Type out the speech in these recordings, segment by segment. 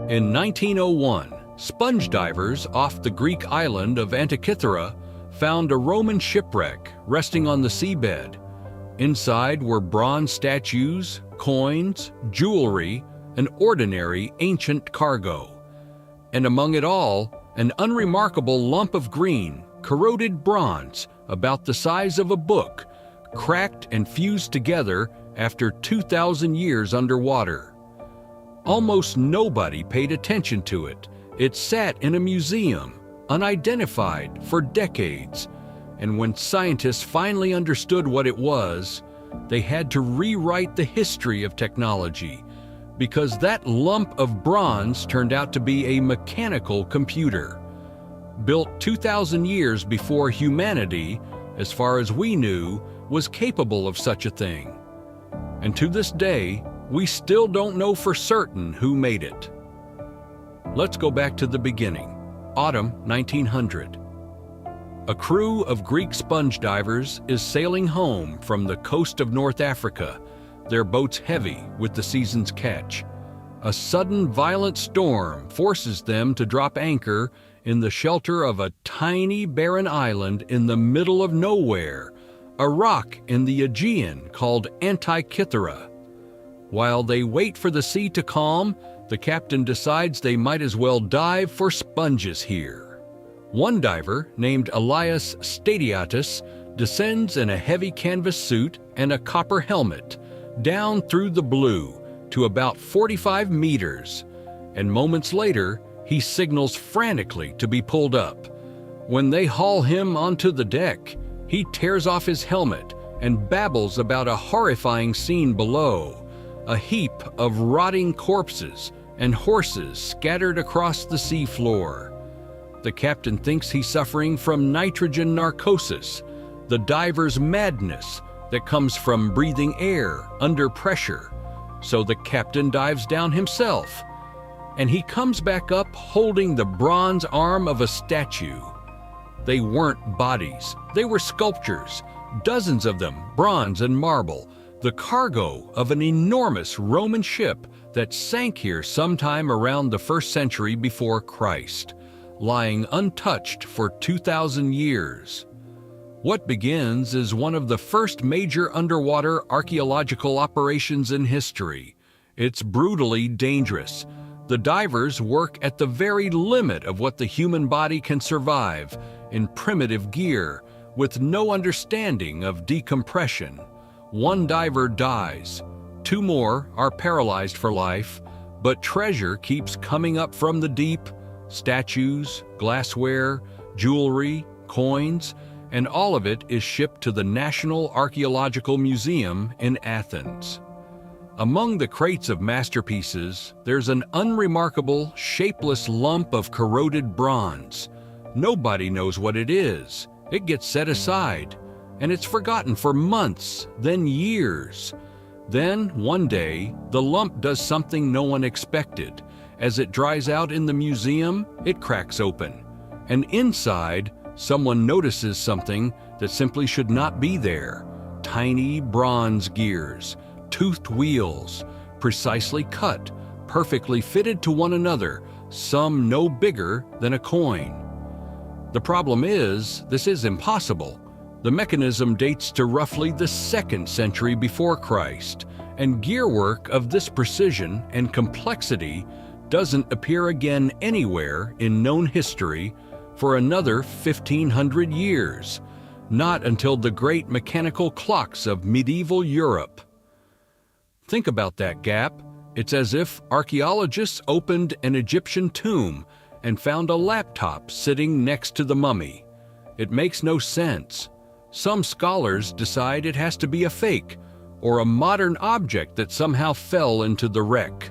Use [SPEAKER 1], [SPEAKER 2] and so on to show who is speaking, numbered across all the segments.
[SPEAKER 1] In 1901, sponge divers off the Greek island of Antikythera found a Roman shipwreck resting on the seabed. Inside were bronze statues, coins, jewelry, and ordinary ancient cargo. And among it all, an unremarkable lump of green, corroded bronze about the size of a book, cracked and fused together after 2,000 years underwater. Almost nobody paid attention to it. It sat in a museum, unidentified, for decades. And when scientists finally understood what it was, they had to rewrite the history of technology, because that lump of bronze turned out to be a mechanical computer. Built 2,000 years before humanity, as far as we knew, was capable of such a thing. And to this day, we still don't know for certain who made it. Let's go back to the beginning, autumn 1900. A crew of Greek sponge divers is sailing home from the coast of North Africa, their boats heavy with the season's catch. A sudden violent storm forces them to drop anchor in the shelter of a tiny barren island in the middle of nowhere, a rock in the Aegean called Antikythera. While they wait for the sea to calm, the captain decides they might as well dive for sponges here. One diver, named Elias Stadiatus, descends in a heavy canvas suit and a copper helmet, down through the blue to about 45 meters, and moments later, he signals frantically to be pulled up. When they haul him onto the deck, he tears off his helmet and babbles about a horrifying scene below. A heap of rotting corpses and horses scattered across the seafloor. The captain thinks he's suffering from nitrogen narcosis, the diver's madness that comes from breathing air under pressure. So the captain dives down himself, and he comes back up holding the bronze arm of a statue. They weren't bodies, they were sculptures, dozens of them, bronze and marble, the cargo of an enormous Roman ship that sank here sometime around the 1st century before Christ, lying untouched for 2,000 years. What begins as one of the first major underwater archaeological operations in history. It's brutally dangerous. The divers work at the very limit of what the human body can survive, in primitive gear, with no understanding of decompression. One diver dies, 2 more are paralyzed for life, but treasure keeps coming up from the deep: statues, glassware, jewelry, coins, and all of it is shipped to the National Archaeological Museum in Athens. Among the crates of masterpieces, there's an unremarkable, shapeless lump of corroded bronze. Nobody knows what it is. It gets set aside, and it's forgotten for months, then years. Then, one day, the lump does something no one expected. As it dries out in the museum, it cracks open, and inside, someone notices something that simply should not be there. Tiny bronze gears, toothed wheels, precisely cut, perfectly fitted to one another, some no bigger than a coin. The problem is, this is impossible. The mechanism dates to roughly the 2nd century before Christ, and gearwork of this precision and complexity doesn't appear again anywhere in known history for another 1,500 years, not until the great mechanical clocks of medieval Europe. Think about that gap. It's as if archaeologists opened an Egyptian tomb and found a laptop sitting next to the mummy. It makes no sense. Some scholars decide it has to be a fake or a modern object that somehow fell into the wreck.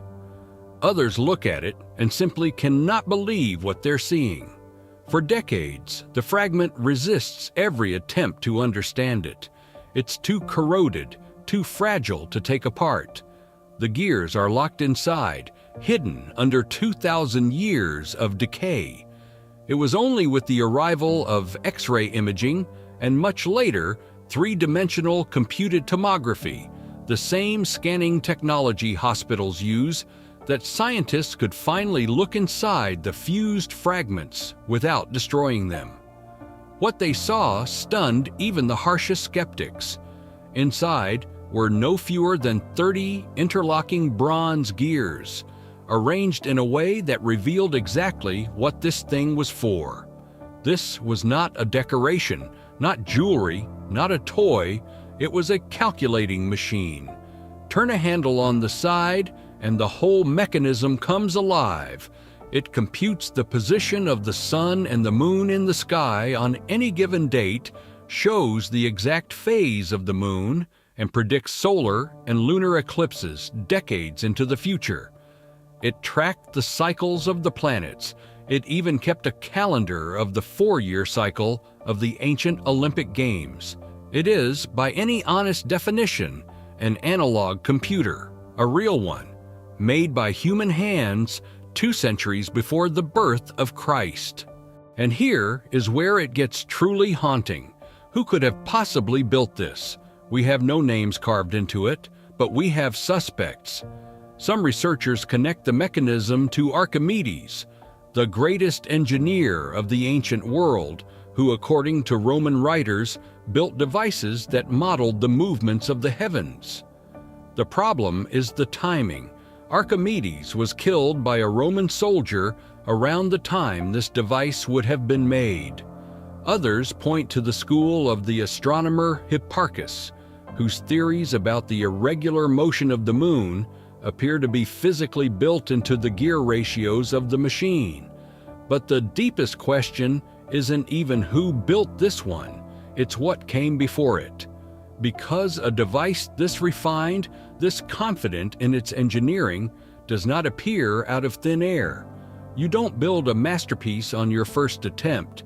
[SPEAKER 1] Others look at it and simply cannot believe what they're seeing. For decades, the fragment resists every attempt to understand it. It's too corroded, too fragile to take apart. The gears are locked inside, hidden under 2,000 years of decay. It was only with the arrival of X-ray imaging and much later, 3-dimensional computed tomography, the same scanning technology hospitals use, that scientists could finally look inside the fused fragments without destroying them. What they saw stunned even the harshest skeptics. Inside were no fewer than 30 interlocking bronze gears, arranged in a way that revealed exactly what this thing was for. This was not a decoration, not jewelry, not a toy. It was a calculating machine. Turn a handle on the side, and the whole mechanism comes alive. It computes the position of the sun and the moon in the sky on any given date, shows the exact phase of the moon, and predicts solar and lunar eclipses decades into the future. It tracked the cycles of the planets. It even kept a calendar of the 4-year cycle of the ancient Olympic Games. It is, by any honest definition, an analog computer, a real one, made by human hands 2 centuries before the birth of Christ. And here is where it gets truly haunting. Who could have possibly built this? We have no names carved into it, but we have suspects. Some researchers connect the mechanism to Archimedes, the greatest engineer of the ancient world, who, according to Roman writers, built devices that modeled the movements of the heavens. The problem is the timing. Archimedes was killed by a Roman soldier around the time this device would have been made. Others point to the school of the astronomer Hipparchus, whose theories about the irregular motion of the moon appear to be physically built into the gear ratios of the machine. But the deepest question isn't even who built this one, it's what came before it. Because a device this refined, this confident in its engineering, does not appear out of thin air. You don't build a masterpiece on your first attempt,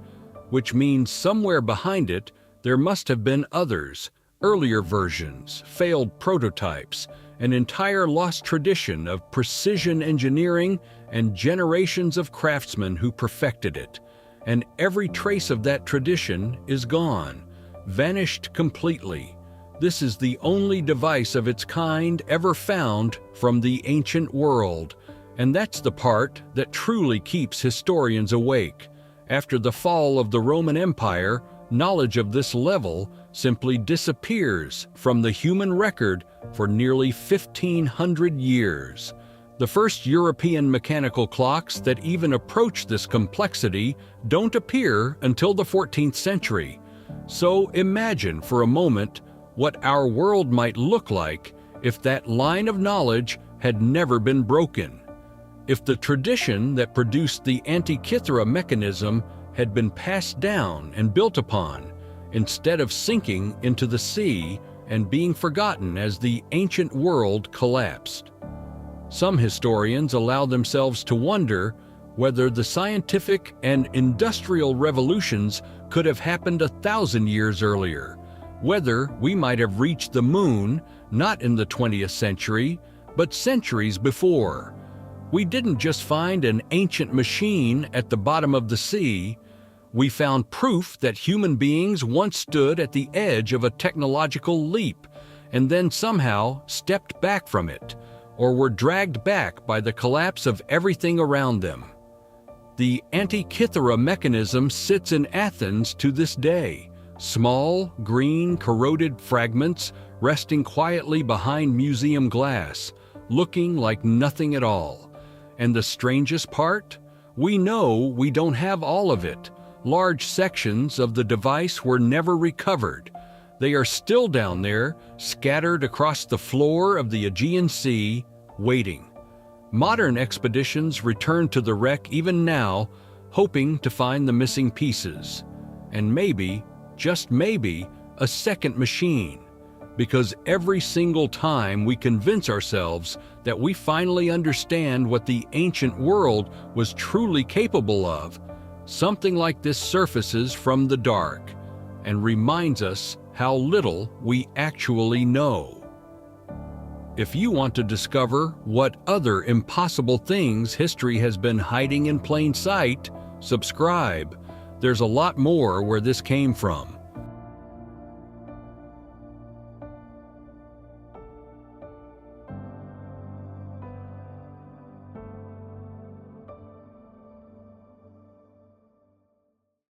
[SPEAKER 1] which means somewhere behind it there must have been others, earlier versions, failed prototypes, an entire lost tradition of precision engineering and generations of craftsmen who perfected it. And every trace of that tradition is gone, vanished completely. This is the only device of its kind ever found from the ancient world, and that's the part that truly keeps historians awake. After the fall of the Roman Empire, knowledge of this level simply disappears from the human record for nearly 1,500 years. The first European mechanical clocks that even approach this complexity don't appear until the 14th century. So imagine for a moment what our world might look like if that line of knowledge had never been broken. If the tradition that produced the Antikythera Mechanism had been passed down and built upon, instead of sinking into the sea and being forgotten as the ancient world collapsed. Some historians allow themselves to wonder whether the scientific and industrial revolutions could have happened 1,000 years earlier, whether we might have reached the moon not in the 20th century, but centuries before. We didn't just find an ancient machine at the bottom of the sea. We found proof that human beings once stood at the edge of a technological leap and then somehow stepped back from it, or were dragged back by the collapse of everything around them. The Antikythera Mechanism sits in Athens to this day, small, green, corroded fragments resting quietly behind museum glass, looking like nothing at all. And the strangest part? We know we don't have all of it. Large sections of the device were never recovered. They are still down there, scattered across the floor of the Aegean Sea, waiting. Modern expeditions return to the wreck even now, hoping to find the missing pieces. And maybe, just maybe, a second machine. Because every single time we convince ourselves that we finally understand what the ancient world was truly capable of, something like this surfaces from the dark and reminds us how little we actually know. If you want to discover what other impossible things history has been hiding in plain sight, subscribe. There's a lot more where this came from.